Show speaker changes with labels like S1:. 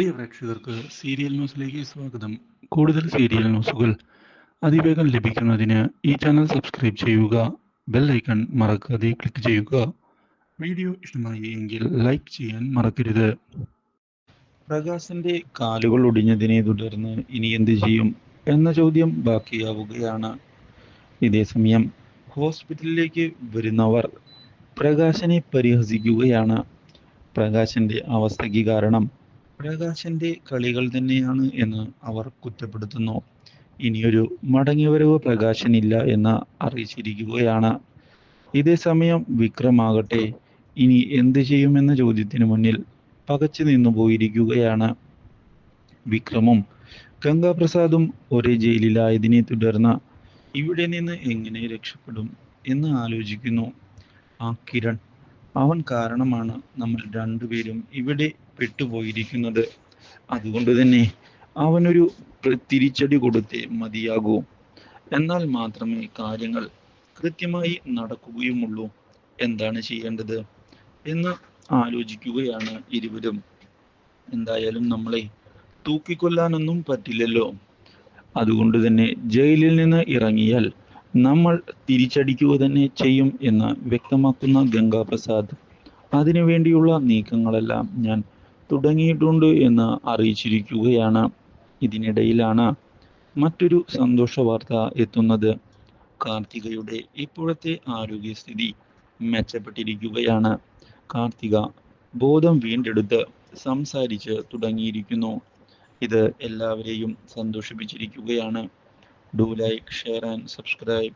S1: പ്രിയ പ്രേക്ഷകർക്ക് സീരിയൽ ന്യൂസിലേക്ക് സ്വാഗതം. കൂടുതൽ സീരിയൽ ന്യൂസുകൾ അതിവേഗം ലഭിക്കുന്നതിന് ഈ ചാനൽ സബ്സ്ക്രൈബ് ചെയ്യുക. ബെൽ ഐക്കൺ മറക്കാതെ ക്ലിക്ക് ചെയ്യുക. വീഡിയോ ഇഷ്ടമായി എങ്കിൽ ലൈക്ക് ചെയ്യാൻ മറക്കരുത്. പ്രകാശിന്റെ കാലുകൾ ഒടിഞ്ഞതിനെ തുടർന്ന് ഇനി എന്ത് ചെയ്യും എന്ന ചോദ്യം ബാക്കിയാവുകയാണ്. ഇതേസമയം ഹോസ്പിറ്റലിലേക്ക് വരുന്നവർ പ്രകാശിനെ പരിഹസിക്കുകയാണ്. പ്രകാശിന്റെ അവസ്ഥയ്ക്ക് കാരണം പ്രകാശിന്റെ കളികൾ തന്നെയാണ് എന്ന് അവർ കുറ്റപ്പെടുത്തുന്നു. ഇനിയൊരു മടങ്ങിവരവ് പ്രകാശനില്ല എന്ന് അറിയിച്ചിരിക്കുകയാണ്. ഇതേസമയം വിക്രമാകട്ടെ ഇനി എന്ത് ചെയ്യുമെന്ന ചോദ്യത്തിന് മുന്നിൽ പകച്ചു നിന്നു പോയിരിക്കുകയാണ്. വിക്രമും ഗംഗാപ്രസാദും ഒരേ ജയിലിലായതിനെ തുടർന്ന് ഇവിടെ നിന്ന് എങ്ങനെ രക്ഷപ്പെടും എന്ന് ആലോചിക്കുന്നു. ആ കിരൺ, അവൻ കാരണമാണ് നമ്മൾ രണ്ടുപേരും ഇവിടെ പെട്ടുപോയിരിക്കുന്നത്. അതുകൊണ്ട് തന്നെ അവനൊരു തിരിച്ചടി കൊടുത്തേ മതിയാകൂ. എന്നാൽ മാത്രമേ കാര്യങ്ങൾ കൃത്യമായി നടക്കുകയുമുള്ളൂ. എന്താണ് ചെയ്യേണ്ടത് എന്ന് ആലോചിക്കുകയാണ് ഇരുവരും. എന്തായാലും നമ്മളെ തൂക്കിക്കൊല്ലാനൊന്നും പറ്റില്ലല്ലോ. അതുകൊണ്ട് തന്നെ ജയിലിൽ നിന്ന് ഇറങ്ങിയാൽ നമ്മൾ തിരിച്ചടിക്കുക തന്നെ ചെയ്യും എന്ന് വ്യക്തമാക്കുന്ന ഗംഗാപ്രസാദ് അതിനുവേണ്ടിയുള്ള നീക്കങ്ങളെല്ലാം ഞാൻ തുടങ്ങിയിട്ടുണ്ട് എന്ന് അറിയിച്ചിരിക്കുകയാണ്. ഇതിനിടയിലാണ് മറ്റൊരു സന്തോഷ വാർത്ത എത്തുന്നത്. കാർത്തികയുടെ ഇപ്പോഴത്തെ ആരോഗ്യസ്ഥിതി മെച്ചപ്പെട്ടിരിക്കുകയാണ്. കാർത്തിക ബോധം വീണ്ടെടുത്ത് സംസാരിച്ച് തുടങ്ങിയിരിക്കുന്നു. ഇത് എല്ലാവരെയും സന്തോഷിപ്പിച്ചിരിക്കുകയാണ്. Do like, share and subscribe.